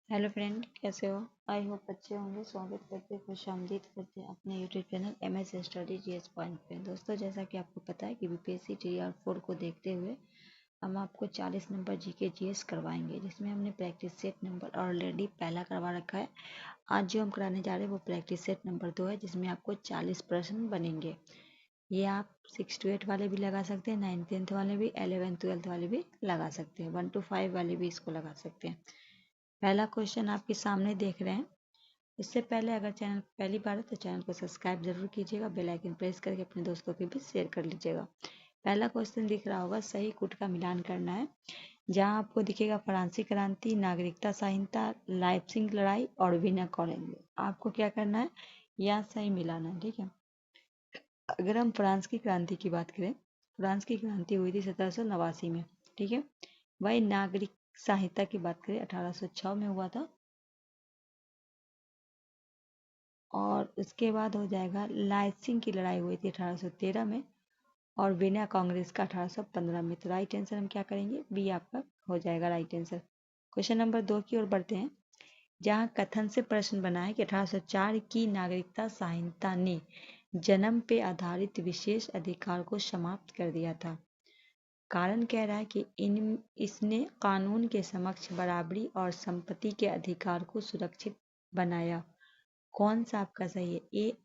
Hello friend, कैसे हो? I hope अच्छे होंगे। स्वागत करते खुशामदीद करते हैं अपने YouTube channel MS study GS point पे। दोस्तों, जैसा कि आपको पता है कि BPSC TR4 को देखते हुए हम आपको 40 नंबर GK GS करवाएंगे, जिसमें हमने प्रैक्टिस सेट नंबर ऑलरेडी पहला करवा रखा है। आज जो हम कराने जा रहे हैं वो प्रैक्टिस सेट नंबर 2 है, जिसमें आपको 40 प्रश्न बनेंगे। ये आप 6 to 8 वाले भी लगा सकते हैं, 9th 10th वाले भी, 11th 12th वाले भी लगा सकते हैं, 1 to 5 वाले भी इसको लगा सकते हैं। पहला क्वेश्चन आपके सामने देख रहे हैं। इससे पहले अगर चैनल पहली बार है तो चैनल को सब्सक्राइब जरूर कीजिएगा, बेल आइकन प्रेस करके अपने दोस्तों के भी शेयर कर लीजिएगा। पहला क्वेश्चन दिख रहा होगा, सही कूट का मिलान करना है। जहां आपको दिखेगा फ्रांसीसी क्रांति, नागरिकता संहिता, लाइप्सिंग लड़ाई और वीना कॉलोनी, आपको क्या करना है? यहाँ सही मिलाना है। ठीक है। अगर हम फ्रांस की क्रांति की बात करें, फ्रांस की क्रांति हुई थी 1789 में। ठीक है। वही नागरिक संहिता की बात करें 1806 में हुआ था। और उसके बाद हो जाएगा लाइसिंग की लड़ाई हुई थी 1813 में, और वीना कांग्रेस का 1815 में। तो राइट आंसर हम क्या करेंगे? बी आपका हो जाएगा राइट आंसर। क्वेश्चन नंबर 2 की ओर बढ़ते हैं, जहां कथन से प्रश्न बना है कि 1804 की नागरिकता संहिता ने जन्म पे आधारित विशेष अधिकार को समाप्त कर दिया था। कारण कह रहा है कि इसने कानून के समक्ष बराबरी और संपत्ति के अधिकार को सुरक्षित बनाया। कौन सा आपका सही है? ए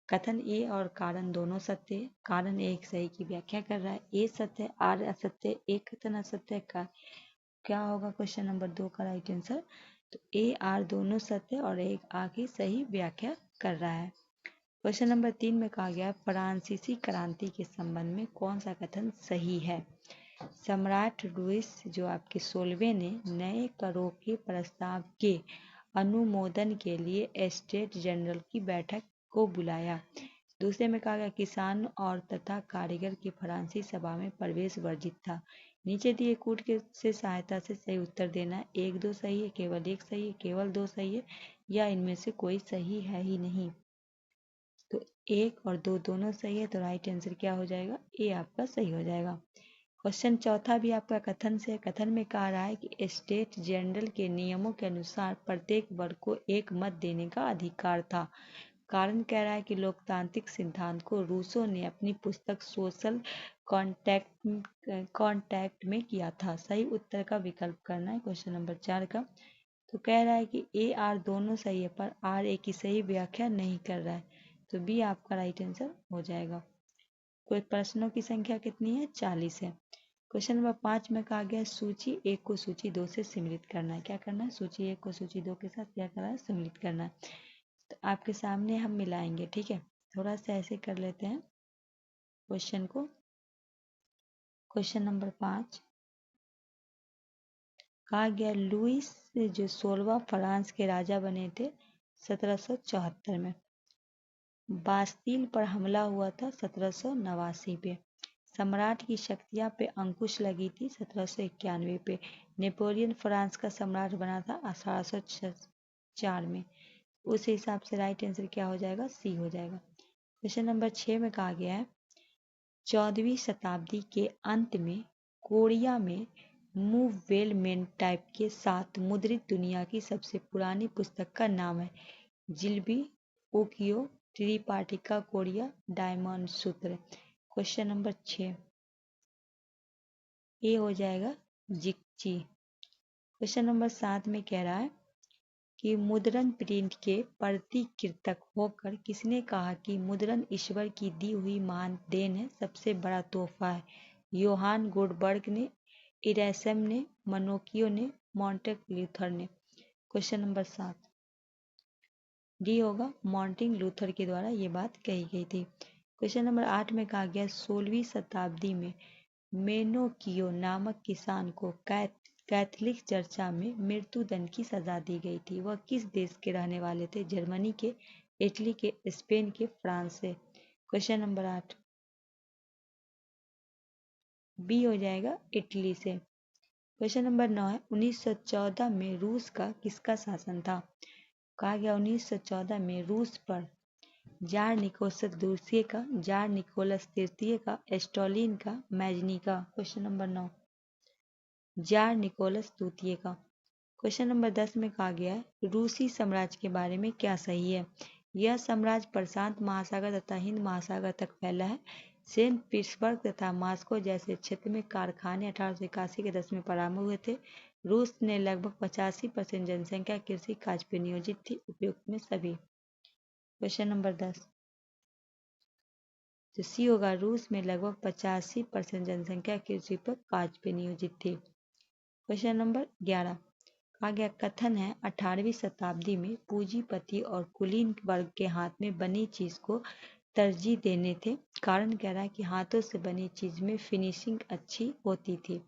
कथन ए और कारण दोनों सत्य है। कारण एक सही की व्याख्या कर रहा है, ए सत्य है, आर असत्य है, एक कथन असत्य है। का क्या होगा क्वेश्चन नंबर 2 का राइट आंसर? तो ए आर दोनों सत्य और एक आ की सही व्याख्या कर रहा है। क्वेश्चन नंबर 3 में कहा गया है, फ्रांसीसी क्रांति के संबंध में कौन सा कथन सही है? सम्राट लुइस जो आपके 16वें ने नए करों के प्रस्ताव के अनुमोदन के लिए स्टेट जनरल की बैठक को बुलाया। दूसरे में कहा गया, किसान और तथा कारीगर की फ्रांसीसी सभा में प्रवेश वर्जित था। नीचे दिए कूट के से सहायता से सही उत्तर देना है। 1 2 सही है, केवल 1 सही है, केवल 2 सही है, या इनमें से कोई सही है ही नहीं। तो 1 और 2 दोनों सही है, तो राइट आंसर क्या हो जाएगा? ए आपका सही हो जाएगा। क्वेश्चन चौथा भी आपका कथन से है। कथन में कहा रहा है कि स्टेट जनरल के नियमों के अनुसार प्रत्येक वर्ग को एक मत देने का अधिकार था। कारण कह रहा है कि लोकतांत्रिक सिद्धांत को रूसो ने अपनी पुस्तक सोशल कॉन्टैक्ट में किया था। सही उत्तर का विकल्प करना है क्वेश्चन नंबर 4 का। तो कह रहा है कि ए आर दोनों सही है, पर आर ए की सही व्याख्या नहीं कर रहा है, तो बी आपका राइट आंसर हो जाएगा। कोई प्रश्नों की संख्या कितनी है? 40 है। क्वेश्चन नंबर 5 में कहा गया, सूची 1 को सूची 2 से सम्मिलित करना है। क्या करना है? सूची 1 को सूची 2 के साथ क्या करना है? सम्मिलित करना है। तो आपके सामने हम मिलाएंगे। ठीक है। थोड़ा सा ऐसे कर लेते हैं क्वेश्चन को। क्वेश्चन नंबर 5 कहा गया, लुइस जो 16वां फ्रांस के राजा बने थे 1774 में। बास्तील पर हमला हुआ था 1789 पे। सम्राट की शक्तियां पे अंकुश लगी थी 1791 पे। नेपोलियन फ्रांस का सम्राट बना था 1804 में। उस हिसाब से राइट आंसर क्या हो जाएगा? सी हो जाएगा। क्वेश्चन नंबर 6 में कहा गया है, 14वीं शताब्दी के अंत में कोरिया में मूवमेंट टाइप के साथ मुद्रित दुनिया की सबसे पुरानी पुस्तक का नाम है। जिल्बी ओकियो त्रिपाठिका कोरिया डायमंड सूत्र। क्वेश्चन नंबर 6 ए हो जाएगा जिक्ची। क्वेश्चन नंबर 7 में कह रहा है कि मुद्रण प्रिंट के प्रतिकृतक होकर किसने कहा कि मुद्रण ईश्वर की दी हुई महान देन है, सबसे बड़ा तोहफा है? योहान गुडबर्ग ने, इरेसम ने, मनोकियो ने, मॉन्टेक लूथर ने। क्वेश्चन नंबर 7 डी होगा, मार्टिन लूथर के द्वारा ये बात कही गई थी। क्वेश्चन नंबर 8 में कहा गया, 16वीं शताब्दी में मेनोकियो नामक किसान को कैथलिक चर्चा में मृत्युदंड की सजा दी गई थी। वह किस देश के रहने वाले थे? जर्मनी के, इटली के, स्पेन के, फ्रांस से। क्वेश्चन नंबर 8 बी हो जाएगा इटली से। क्वेश्चन नंबर 9 है, 1914 में रूस का किसका शासन था? कहा गया 1914 में रूस पर जार निकोलस दूसरे का, जार निकोलस तृतीय का, स्टॉलिन का, मैजनी का। क्वेश्चन नंबर 9 जार निकोलस द्वितीय का। क्वेश्चन नंबर 10 में कहा गया है रूसी साम्राज्य के बारे में क्या सही है। यह साम्राज्य प्रशांत महासागर तथा हिंद महासागर तक फैला है। सेंट पीटर्सबर्ग तथा मॉस्को जैसे क्षेत्र में कारखाने 1881 के दशक में प्रारंभ हुए थे। रूस ने लगभग 85% जनसंख्या कृषि कार्य पर नियोजित थी। उपयुक्त में सभी। क्वेश्चन नंबर 10 तो सी होगा, रूस में लगभग 85% जनसंख्या कृषि पर कार्य पर नियोजित थी। क्वेश्चन नंबर 11 कहा गया कथन है 18वीं शताब्दी में पूंजीपति और कुलीन वर्ग के हाथ में बनी चीज को तरजीह देने थे। कारण कह रहा है कि हाथों से बनी चीज में फिनिशिंग अच्छी होती थी।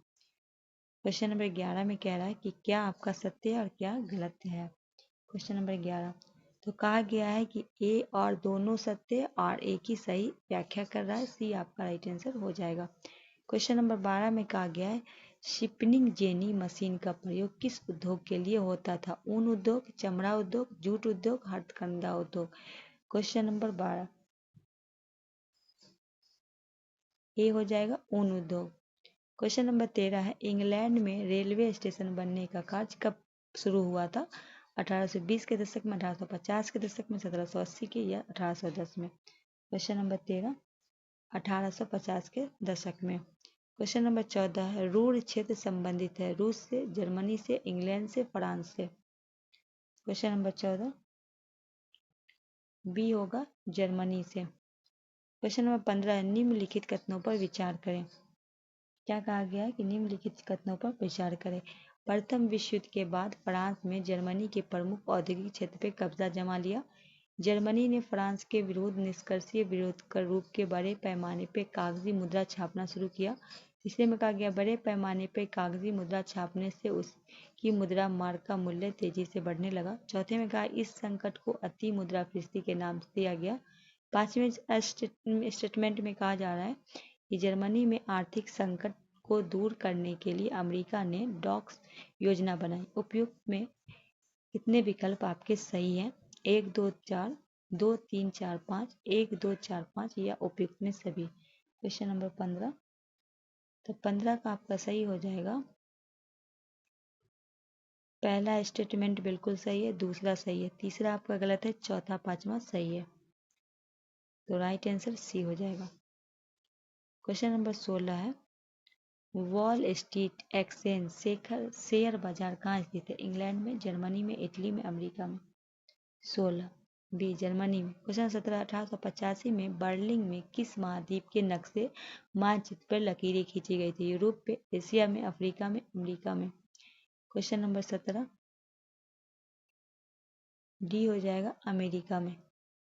क्वेश्चन नंबर 11 में कह रहा है कि क्या आपका सत्य है और क्या गलत है। क्वेश्चन नंबर 11 तो कहा गया है कि ए और दोनों सत्य और एक ही सही व्याख्या कर रहा है। सी आपका राइट आंसर हो जाएगा। क्वेश्चन नंबर 12 में कहा गया है शिपनिंग जेनी मशीन का प्रयोग किस उद्योग के लिए होता था। ऊन उद्योग, चमड़ा उद्योग, जूट उद्योग, हथकरघा उद्योग। क्वेश्चन नंबर 12 ए हो जाएगा ऊन उद्योग। क्वेश्चन नंबर 13 है इंग्लैंड में रेलवे स्टेशन बनने का कार्य कब शुरू हुआ था। 1820 के दशक में, 1850 के दशक में, 1780 के या 1810 में। क्वेश्चन नंबर 13 1850 के दशक में। क्वेश्चन नंबर 14 है रूर क्षेत्र संबंधित है रूस से, जर्मनी से, इंग्लैंड से, फ्रांस से। क्वेश्चन नंबर 14 बी होगा जर्मनी से। क्वेश्चन नंबर 15 है निम्नलिखित कथनों पर विचार करें। क्या कहा गया है कि निम्नलिखित कथनों पर विचार करें। प्रथम विश्व युद्ध के बाद फ्रांस में जर्मनी के प्रमुख औद्योगिक क्षेत्र पर कब्जा जमा लिया। जर्मनी ने फ्रांस के विरुद्ध निष्कर्षीय विरोध कर रूप के बड़े पैमाने पर कागजी मुद्रा छापना शुरू किया। तीसरे में कहा गया बड़े पैमाने पर कागजी मुद्रा छापने से उसकी मुद्रा मार्क का मूल्य तेजी से बढ़ने लगा। चौथे में कहा इस संकट को अति मुद्रास्फीति के नाम से दिया गया। पांचवें स्टेटमेंट में कहा जा रहा है कि जर्मनी में आर्थिक संकट को दूर करने के लिए अमेरिका ने डॉक्स योजना बनाई। उपयुक्त में कितने विकल्प आपके सही हैं। 1 2 4 2 3 4 5 1 2 4 5 या उपयुक्त में सभी। क्वेश्चन नंबर 15 तो 15 का आपका सही हो जाएगा। पहला स्टेटमेंट बिल्कुल सही है, दूसरा सही है, तीसरा आपका गलत है, चौथा पांचवा सही है। तो राइट आंसर सी हो जाएगा। क्वेश्चन नंबर 16 है वॉल स्ट्रीट एक्सचेंज शेयर बाजार कहाँ स्थित है। इंग्लैंड में, जर्मनी में, इटली में, अमेरिका में। 16 बी जर्मनी में। क्वेश्चन 17 1885 में बर्लिन में किस महाद्वीप के नक्शे मानचित्र पर लकीरें खींची गई थी। यूरोप पे, एशिया में, अफ्रीका में, अमेरिका में। क्वेश्चन नंबर 17 डी हो जाएगा अमेरिका में।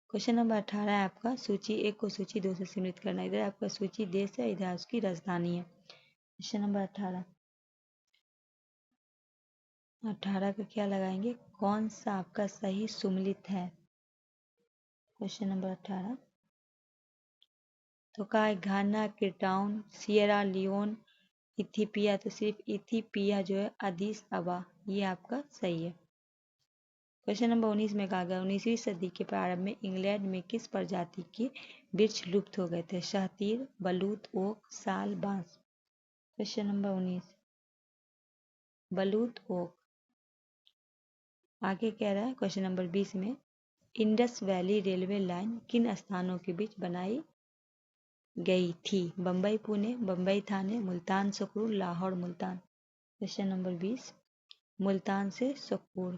क्वेश्चन नंबर 18 है आपका सूची 1 को सूची 2 से सम्मिलित करना। इधर आपका सूची देश है, इधर उसकी राजधानी है। क्वेश्चन नंबर 18 का क्या लगाएंगे, कौन सा आपका सही सुमिलित है। क्वेश्चन नंबर 18 तो कहा है घाना, केटाउन, सियरा लियोन, इथियोपिया। तो सिर्फ इथियोपिया जो है अदीस अबा, ये आपका सही है। क्वेश्चन नंबर 19 में कहा गया 19वीं सदी के प्रारंभ में इंग्लैंड में किस प्रजाति के वृक्ष लुप्त हो गए थे। शहतीर, बलूत, ओक, साल, बांस। क्वेश्चन नंबर 19 बलूत, ओक। आगे कह रहा है क्वेश्चन नंबर 20 में इंडस वैली रेलवे लाइन किन स्थानों के बीच बनाई गई थी। बम्बई पुणे, बम्बई थाने, मुल्तान सुकरूर, लाहौर मुल्तान। क्वेश्चन नंबर 20 मुल्तान से सुकरूर।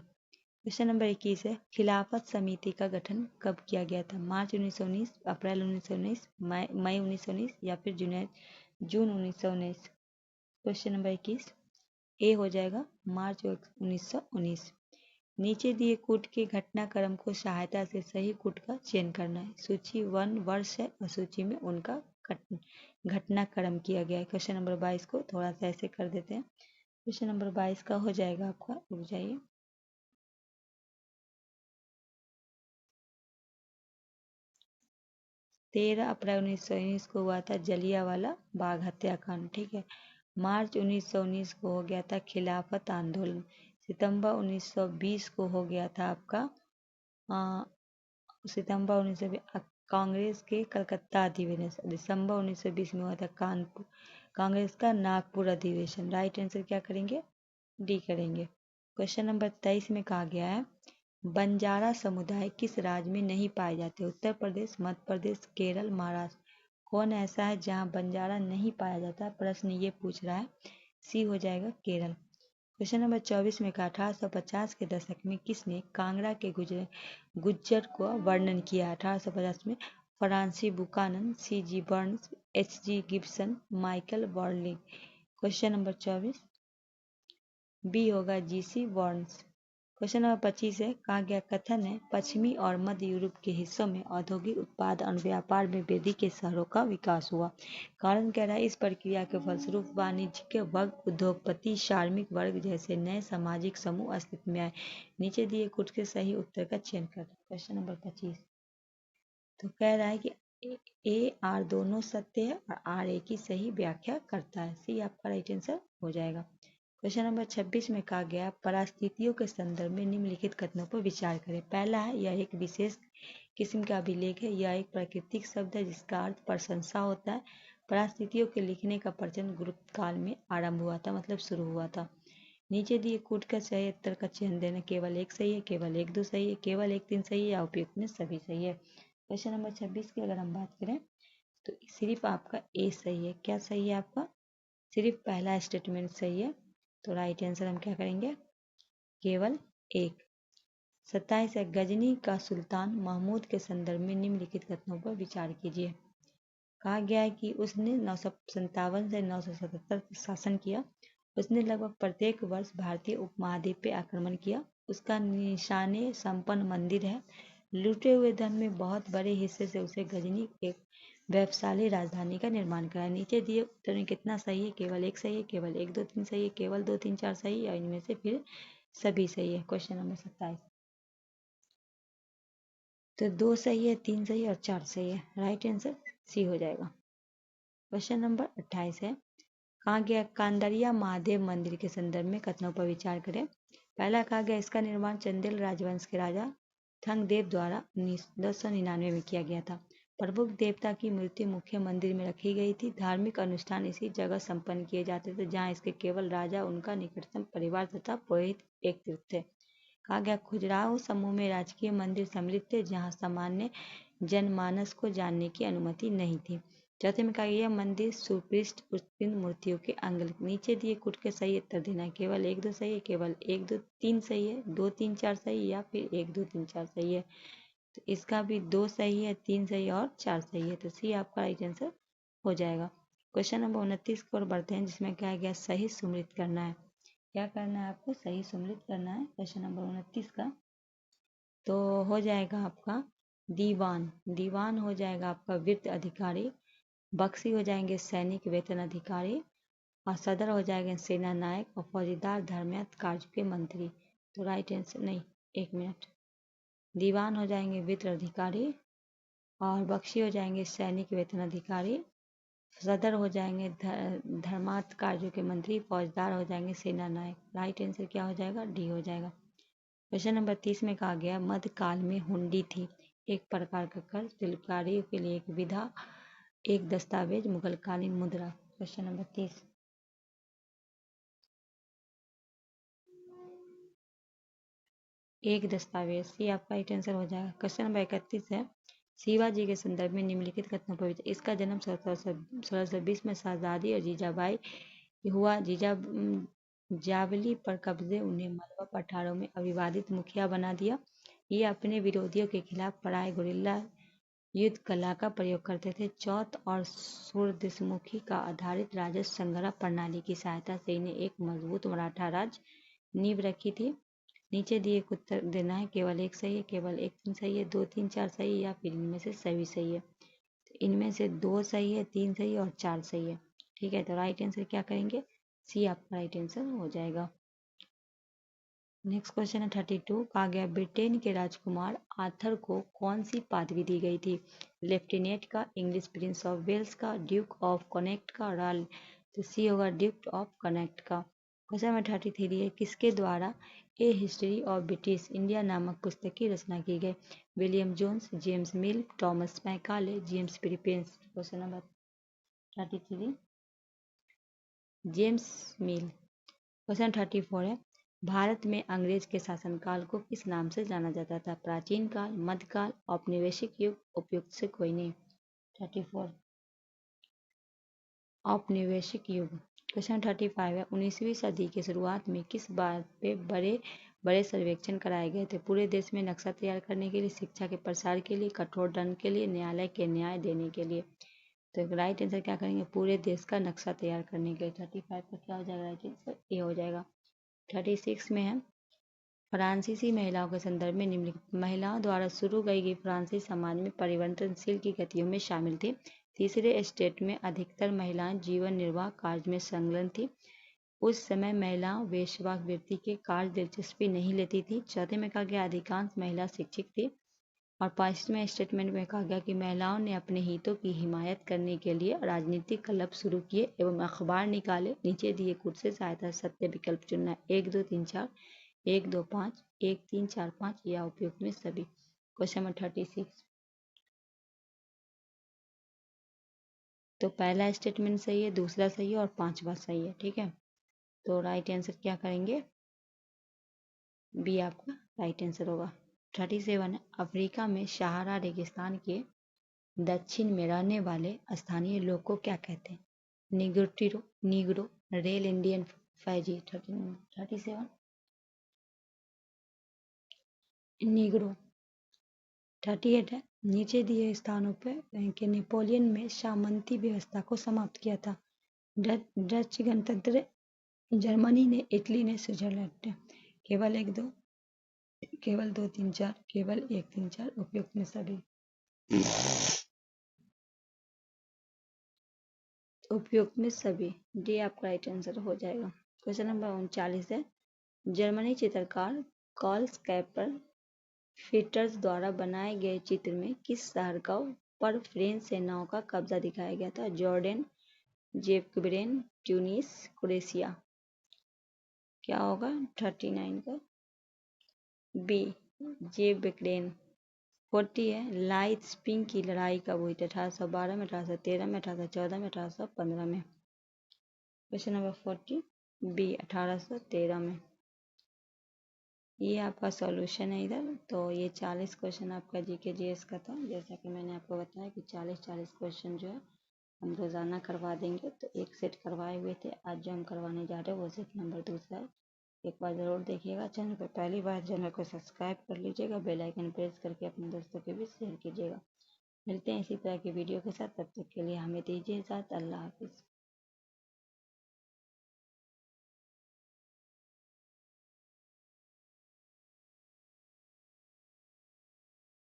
क्वेश्चन नंबर 21 है खिलाफत समिति का गठन कब किया गया था। मार्च 1919, अप्रैल 1919, मई 1919 या फिर जून 1919। क्वेश्चन नंबर 21 ए हो जाएगा मार्च 1919। नीचे दिए कूट के घटनाक्रम को सहायता से सही कूट का चयन करना है। सूची 1 वर्ष है और सूची में उनका घटनाक्रम किया गया है। क्वेश्चन नंबर 22 को थोड़ा सा ऐसे कर देते हैं। क्वेश्चन नंबर 22 का हो जाएगा आपका, रुक जाइए, 13 अप्रैल 1919 को हुआ था जलियांवाला बाग हत्याकांड। ठीक है। मार्च 1919 को हो गया था खिलाफत आंदोलन। सितंबर 1920 को हो गया था आपका सितंबर 1920 कांग्रेस के कलकत्ता अधिवेशन। दिसंबर 1920 में हुआ था कांग्रेस का नागपुर अधिवेशन। राइट आंसर क्या करेंगे, डी करेंगे। क्वेश्चन नंबर 23 में कहा गया है बंजारा समुदाय किस राज्य में नहीं पाए जाते? उत्तर प्रदेश, मध्य प्रदेश, केरल, महाराष्ट्र। कौन ऐसा है जहां बंजारा नहीं पाया जाता? प्रश्न ये पूछ रहा है। सी हो जाएगा केरल। क्वेश्चन नंबर 24 में कहा 1850 के दशक में किसने कांगड़ा के गुज्जर को वर्णन किया? 1850 में Francis Buchanan, C G Burns, H G Gibson, Michael Burnley. Question number 24 B होगा G C Burns. Question number 25 है कहा गया कथन है पश्चिमी और मध्य यूरोप के हिस्सों में औद्योगिक उत्पाद और व्यापार में वृद्धि के शहरों का विकास हुआ। कारण कह रहा है इस प्रक्रिया के फलस्वरूप वाणिज्यिक वर्ग, उद्योगपति, श्रमिक वर्ग जैसे नए सामाजिक समूह अस्तित्व में आए। नीचे दिए कुछ के सही उत्तर का चयन कर। क्वेश्चन नंबर 25 तो कह रहा है कि ए आर दोनों सत्य है और आर ए की सही व्याख्या करता है। सी आपका राइट आंसर हो जाएगा। क्वेश्चन नंबर 26 में कहा गया परिस्थितियों के संदर्भ में निम्नलिखित कथनों पर विचार करें। पहला है यह एक विशेष किस्म का अभिलेख है। यह एक प्राकृतिक शब्द है जिसका अर्थ प्रशंसा होता है। परिस्थितियों के लिखने का प्रचलन गुप्त काल में आरंभ हुआ था, मतलब शुरू हुआ था। नीचे दिए कूट का सही उत्तर का चयन देना। केवल एक सही है, केवल एक दो सही है, केवल एक तीन सही है या उपयुक्त में सभी सही है। क्वेश्चन नंबर 26 की अगर हम बात करें तो सिर्फ आपका ए सही है। क्या सही है आपका? सिर्फ पहला स्टेटमेंट सही है। तो राइट आंसर हम क्या करेंगे? केवल एक। 27 है गजनी का सुल्तान महमूद के संदर्भ में निम्नलिखित कथनों पर विचार कीजिए। कहा गया है कि उसने 957 से 977 तक शासन किया। उसने लगभग प्रत्येक वर्ष भारतीय उपमहाद्वीप पे आक्रमण किया। उसका निशाने संपन्न मंदिर है। लूटे हुए धन में बहुत बड़े हिस्से से उसे गजनी एक व्यवसायी राजधानी का निर्माण कराया। नीचे दिए उत्तर में कितना सही है? केवल एक सही है, केवल एक दो तीन सही है, केवल दो तीन चार सही है या इनमें से फिर सभी सही है। क्वेश्चन नंबर 27 तो दो सही है, तीन सही है और चार सही है। राइट आंसर सी हो जाएगा। क्वेश्चन नंबर 28 है कहा गया कांदरिया महादेव मंदिर के संदर्भ में कथनों पर विचार करें। पहला कहा गया इसका निर्माण चंदेल राजवंश के राजा थंगदेव द्वारा 1099 में किया गया था। प्रमुख देवता की मूर्ति मुख्य मंदिर में रखी गई थी। धार्मिक अनुष्ठान इसी जगह संपन्न किए जाते थे जहां इसके केवल राजा, उनका निकटतम परिवार तथा पुरोहित एकत्रित थे। कहा गया खुजराहो समूह में राजकीय मंदिर सम्मिलित थे जहां सामान्य जनमानस को जानने की अनुमति नहीं थी। चौथे में कहा यह मंदिर सुपृष्ठ उत्कीर्ण मूर्तियों के अंग। नीचे दिए कुछ के सही उत्तर देना है। केवल एक दो सही है, केवल एक दो तीन सही है, दो तीन चार सही या फिर एक दो तीन चार सही है। तो इसका भी दो सही है, तीन सही और चार सही है। तो सी आपका राइट आंसर हो जाएगा। क्वेश्चन नंबर 29 की ओर बढ़ते हैं जिसमें कहा गया सही सुमृत करना है। क्या करना है आपको? सही सुमृत करना है। क्वेश्चन नंबर 29 का तो हो जाएगा आपका दीवान। दीवान हो जाएगा आपका वित्त अधिकारी। बख्शी हो जाएंगे सैनिक वेतन अधिकारी और सदर हो जाएंगे सेना नायक और फौजीदार धर्मायत कार्य के मंत्री। तो राइट आंसर नहीं, एक मिनट। दीवान हो जाएंगे वित्त अधिकारी और बख्शी हो जाएंगे सैनिक वेतन अधिकारी, सदर हो जाएंगे धर्मार्थ कार्यों के मंत्री, फौजदार हो जाएंगे सेना नायक। राइट आंसर क्या हो जाएगा? डी हो जाएगा। क्वेश्चन नंबर 30 में कहा गया मध्यकाल में हुंडी थी एक प्रकार का कर, शिल्पकारियों के लिए एक विधा, एक दस्तावेज, मुगलकालीन मुद्रा। क्वेश्चन नंबर 30 एक दस्तावेज। सी आपका राइट आंसर हो जाएगा। क्वेश्चन नंबर 31 है शिवाजी के संदर्भ में निम्नलिखित कथनों पर विचार। इसका जन्म 1620 में शहजादी और जीजाबाई हुआ। जावली पर कब्जे उन्हें मलबा पठारों में अविवादित मुखिया बना दिया। ये अपने विरोधियों के खिलाफ पराय गुरिल्ला युद्ध कला का प्रयोग करते थे। चौथ और सूर्यमुखी का आधारित राजस्व संग्रह प्रणाली की सहायता से इन्हें एक मजबूत मराठा राज नींव रखी थी। नीचे दिए उत्तर देना है। केवल एक सही है, केवल एक तीन सही है, दो तीन चार सही या फिर इनमें से सभी सही है। तो इनमें से दो सही है, तीन सही है और चार सही है। ठीक है, तो राइट आंसर क्या करेंगे? सी आपका राइट आंसर हो जाएगा। नेक्स्ट क्वेश्चन है 32 कहा गया ब्रिटेन के राजकुमार आर्थर को कौन सी पदवी दी गई थी? लेफ्टिनेंट का, इंग्लिश प्रिंस ऑफ वेल्स का, ड्यूक ऑफ कनेक्ट का, रॉयल। तो सी होगा ड्यूक ऑफ कनेक्ट का। क्वेश्चन नंबर 33 है किसके द्वारा A history of British India नामक पुस्तक की रचना की गई? William Jones, James Mill, Thomas Macaulay, James Prinsep. Question number 33 James Mill. Question 34 है भारत में अंग्रेज के शासनकाल को किस नाम से जाना जाता था? प्राचीन काल, मध्यकाल, औपनिवेशिक युग, उपयुक्त से कोई नहीं। 34 औपनिवेशिक युग। क्वेश्चन 35 है, 19वीं सदी के शुरुआत में किस बात पे बड़े बड़े सर्वेक्षण कराए गए थे? पूरे देश में नक्शा तैयार करने के लिए, शिक्षा के प्रसार के लिए, कठोर दंड के लिए, न्यायालय के न्याय देने के लिए। तो राइट आंसर क्या करेंगे? पूरे देश का नक्शा तैयार करने के लिए। 35 का क्या हो जाएगा? राइट आंसर ए हो जाएगा। 36 में है, फ्रांसीसी महिलाओं के संदर्भ में निम्नलिखित महिलाओं द्वारा शुरू की गई फ्रांसीसी समाज में परिवर्तनशील की गतियों में शामिल थी। तीसरे स्टेट में अधिकतर महिलाएं जीवन निर्वाह कार्य में संलग्न थी। उस समय महिलाओं वेश्यावृत्ति के कार्य दिलचस्पी नहीं लेती थी। चौथे में कहा गया अधिकांश महिला शिक्षित थी। और पांचवें स्टेटमेंट में कहा गया कि महिलाओं ने अपने हितों की हिमायत करने के लिए राजनीतिक क्लब शुरू किए एवं अखबार निकाले। नीचे दिए कुछ से सहायता सत्य विकल्प चुनना है। 1 2 3 4, 1 2 5, 1 3 4 5 या उपयुक्त में सभी। Question number 36। तो पहला स्टेटमेंट सही है, दूसरा सही है और पांचवा सही है। ठीक है, तो राइट आंसर क्या करेंगे? बी आपका राइट आंसर होगा। 37 है, अफ्रीका में सहारा रेगिस्तान के दक्षिण में रहने वाले स्थानीय लोग को क्या कहते हैं? Negro, Negro, rail Indian, Faizi. 37 Negro. 38 है, नीचे दिए स्थानों पर के नेपोलियन में सामंती व्यवस्था को समाप्त किया था? डच गणतंत्र, जर्मनी ने, इटली ने, स्विट्जरलैंड ने। केवल 1 2, केवल 2 3 4, केवल 1 3 4, उपयुक्त में सभी। उपयुक्त में सभी, डी आपका राइट आंसर हो जाएगा। क्वेश्चन नंबर 39 है, जर्मनी चित्रकार कार्ल कैपर फीटर्स द्वारा बनाए गए चित्र में किस शहर का पर फ्रेंच सेनाओं का कब्जा दिखाया गया था? जॉर्डन, जेबक्रेन, ट्यूनिस, क्रोएशिया। क्या होगा 39 का? बी जेबक्रेन। 40 है, लाइट स्प्रिंग की लड़ाई कब हुई थी? 1812 में, 1813 में, 1814 में, 1815 में। क्वेश्चन नंबर 40 बी 1813 में। ये आपका सॉल्यूशन है इधर। तो ये 40 क्वेश्चन आपका जीके जीएस का था। जैसा कि मैंने आपको बताया कि 40 क्वेश्चन जो है हम रोजाना करवा देंगे। तो एक सेट करवाए हुए थे, आज जो हम करवाने जा रहे हैं वो सेट नंबर दूसरा है। एक बार ज़रूर देखिएगा। चैनल पर पहली बार चैनल को सब्सक्राइब कर लीजिएगा, बेल आइकन प्रेस करके अपने दोस्तों के भी शेयर कीजिएगा। मिलते हैं इसी तरह की वीडियो के साथ, तब तक के लिए हमें दीजिए इजाज़त। अल्लाह हाफिज़।